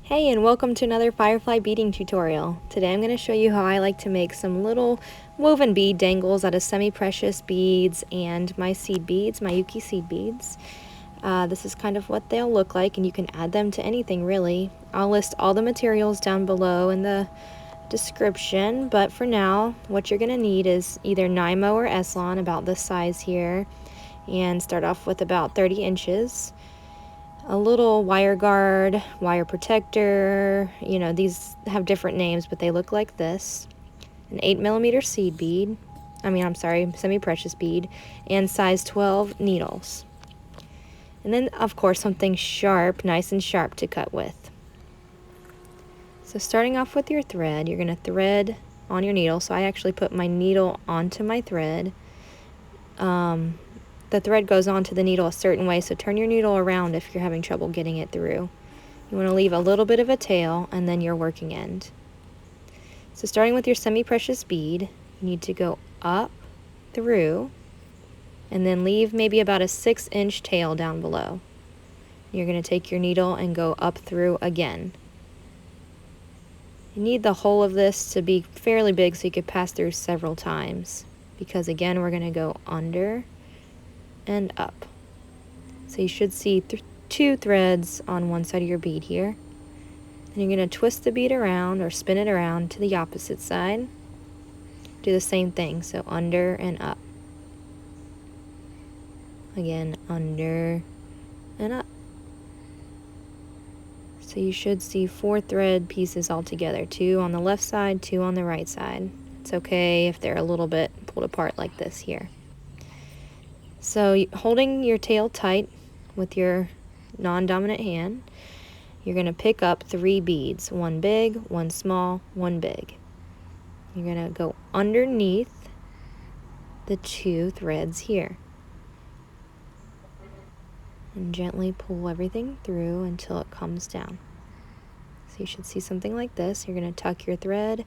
Hey, and welcome to another firefly beading tutorial. Today I'm going to show you how I like to make some little woven bead dangles out of semi-precious beads and my seed beads, Miyuki Seed Beads. This is kind of what they'll look like, and you can add them to anything really. I'll list all the materials down below in the description, but for now what you're going to need is either Nymo or S-Lon, about this size here, and start off with about 30 inches. A little wire guard, wire protector, these have different names, but they look like this. An 8mm seed bead, semi-precious bead, and size 12 needles. And then, of course, something sharp, nice and sharp to cut with. So starting off with your thread, you're going to thread on your needle. So I actually put my needle onto my thread. The thread goes onto the needle a certain way, so turn your needle around if you're having trouble getting it through. You want to leave a little bit of a tail and then your working end. So starting with your semi-precious bead, you need to go up through and then leave maybe about a 6-inch tail down below. You're going to take your needle and go up through again. You need the whole of this to be fairly big so you could pass through several times, because again we're going to go under and up. So you should see two threads on one side of your bead here. And you're going to twist the bead around or spin it around to the opposite side. Do the same thing, so under and up. Again, under and up. So you should see 4 thread pieces all together, 2 on the left side, 2 on the right side. It's okay if they're a little bit pulled apart like this here. So holding your tail tight with your non-dominant hand, you're going to pick up 3 beads, 1 big, 1 small, 1 big. You're going to go underneath the 2 threads here and gently pull everything through until it comes down. So you should see something like this. You're going to tuck your thread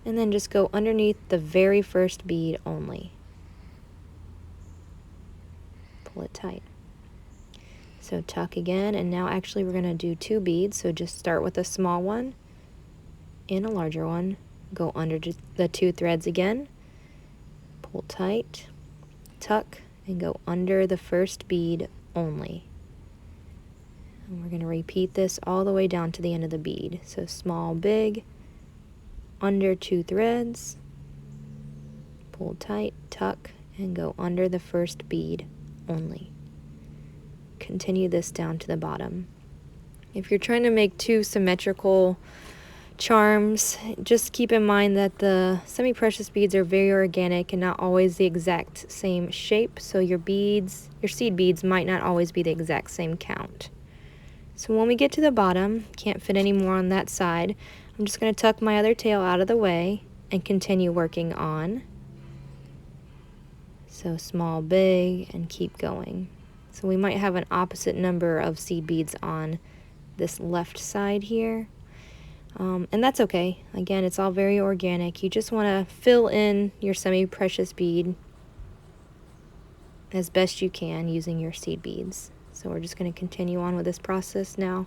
and then just go underneath the very first bead only. Pull it tight. So tuck again, and now actually we're going to do 2 beads, so just start with a small one and a larger one. Go under the 2 threads again, pull tight, tuck, and go under the first bead only. And we're going to repeat this all the way down to the end of the bead. So small, big, under 2 threads, pull tight, tuck, and go under the first bead only. Continue this down to the bottom. If you're trying to make 2 symmetrical charms, just keep in mind that the semi-precious beads are very organic and not always the exact same shape, so your seed beads might not always be the exact same count. So when we get to the bottom, can't fit any more on that side, I'm just going to tuck my other tail out of the way and continue working on. So small, big, and keep going. So we might have an opposite number of seed beads on this left side here. And that's okay. Again, it's all very organic. You just want to fill in your semi-precious bead as best you can using your seed beads. So we're just going to continue on with this process now.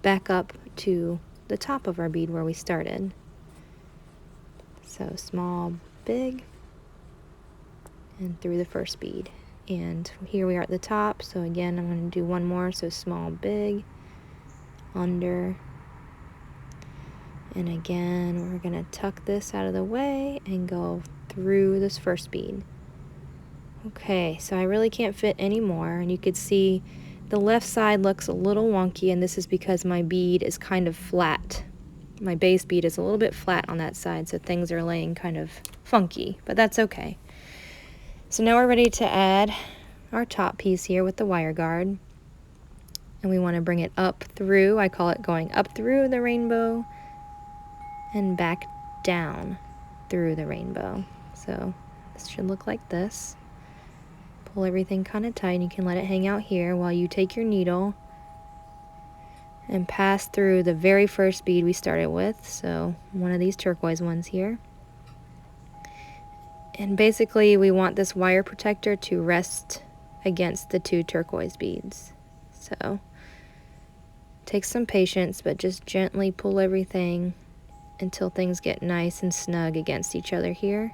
Back up to the top of our bead where we started. So small, big, and through the first bead. And here we are at the top, so again I'm going to do one more, so small, big, under, and again we're going to tuck this out of the way and go through this first bead. Okay, so I really can't fit any more, and you could see the left side looks a little wonky, and this is because my bead is kind of flat. My base bead is a little bit flat on that side, so things are laying kind of funky, but that's okay. So now we're ready to add our top piece here with the wire guard. And we want to bring it up through, I call it going up through the rainbow and back down through the rainbow. So this should look like this. Pull everything kind of tight, and you can let it hang out here while you take your needle and pass through the very first bead we started with. So one of these turquoise ones here. And basically we want this wire protector to rest against the 2 turquoise beads. So Take some patience, but just gently pull everything until things get nice and snug against each other here.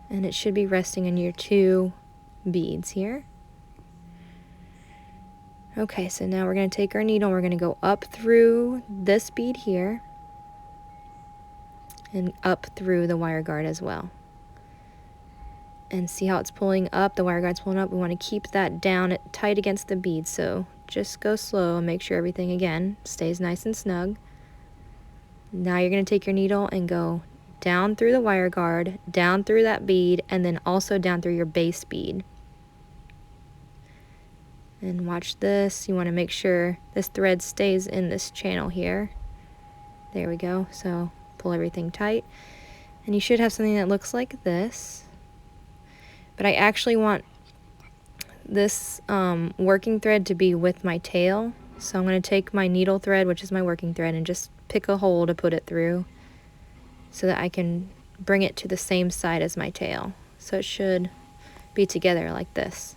And it should be resting in your 2 beads here. Okay, so now we're going to take our needle and we're going to go up through this bead here and up through the wire guard as well. And see how it's pulling up, the wire guard's pulling up. We want to keep that down tight against the bead, so just go slow and make sure everything, again, stays nice and snug. Now you're going to take your needle and go down through the wire guard, down through that bead, and then also down through your base bead. And watch this. You want to make sure this thread stays in this channel here. There we go. So pull everything tight. And you should have something that looks like this. But I actually want this working thread to be with my tail. So I'm going to take my needle thread, which is my working thread, and just pick a hole to put it through so that I can bring it to the same side as my tail. So it should be together like this.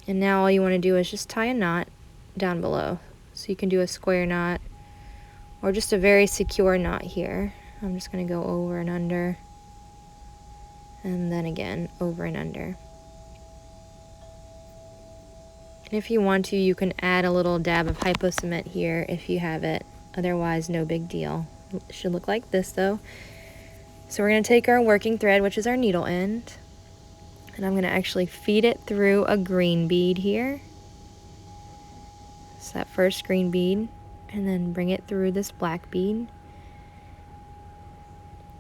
And now all you want to do is just tie a knot down below. So you can do a square knot or just a very secure knot here. I'm just going to go over and under. And then again, over and under. And if you want to, you can add a little dab of Hypo cement here if you have it. Otherwise, no big deal. It should look like this though. So we're going to take our working thread, which is our needle end, and I'm going to actually feed it through a green bead here. So that first green bead, and then bring it through this black bead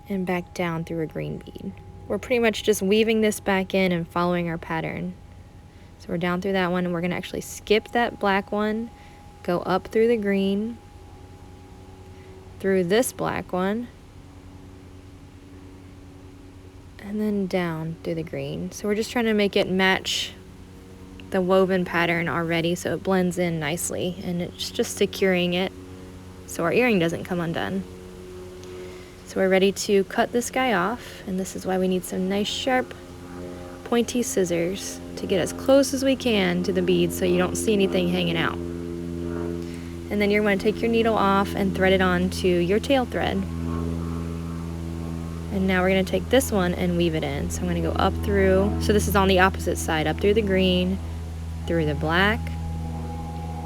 and back down through a green bead. We're pretty much just weaving this back in and following our pattern. So we're down through that one, and we're going to actually skip that black one, go up through the green, through this black one, and then down through the green. So we're just trying to make it match the woven pattern already so it blends in nicely, and it's just securing it so our earring doesn't come undone. So we're ready to cut this guy off, and this is why we need some nice sharp pointy scissors to get as close as we can to the bead so you don't see anything hanging out. And then you're going to take your needle off and thread it onto your tail thread. And now we're going to take this one and weave it in. So I'm going to go up through, so this is on the opposite side, up through the green, through the black,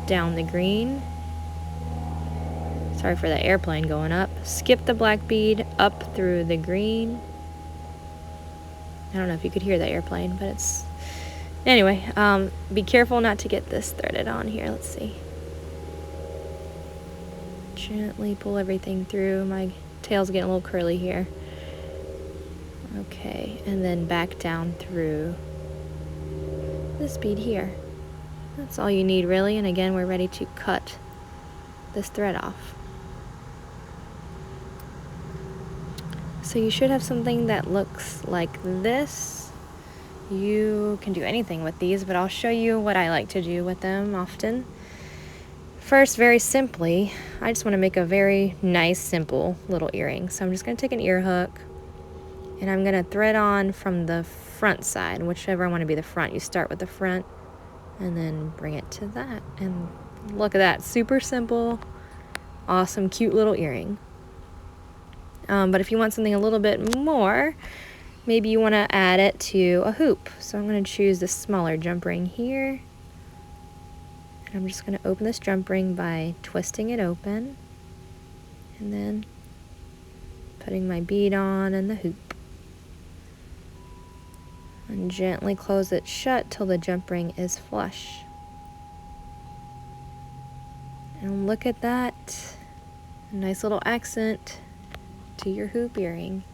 down the green. Sorry for the airplane going up. Skip the black bead, up through the green. I don't know if you could hear the airplane, but it's... Anyway, be careful not to get this threaded on here. Let's see. Gently pull everything through. My tail's getting a little curly here. Okay, and then back down through this bead here. That's all you need really, and again we're ready to cut this thread off. So you should have something that looks like this. You can do anything with these, but I'll show you what I like to do with them often. First, very simply, I just want to make a very nice, simple little earring. So I'm just going to take an ear hook, and I'm going to thread on from the front side, whichever I want to be the front. You start with the front, and then bring it to that. And look at that, super simple, awesome, cute little earring. But if you want something a little bit more, maybe you want to add it to a hoop. So I'm going to choose the smaller jump ring here. And I'm just going to open this jump ring by twisting it open. And then putting my bead on and the hoop. And gently close it shut till the jump ring is flush. And look at that. A nice little accent to your hoop earring.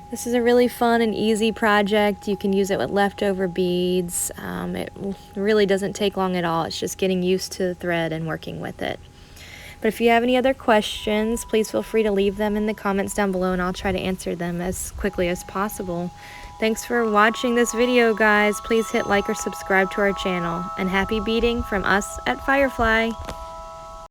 This is a really fun and easy project. You can use it with leftover beads. It really doesn't take long at all. It's just getting used to the thread and working with it. But if you have any other questions, please feel free to leave them in the comments down below, and I'll try to answer them as quickly as possible. Thanks for watching this video, guys. Please hit like or subscribe to our channel. And happy beading from us at Firefly.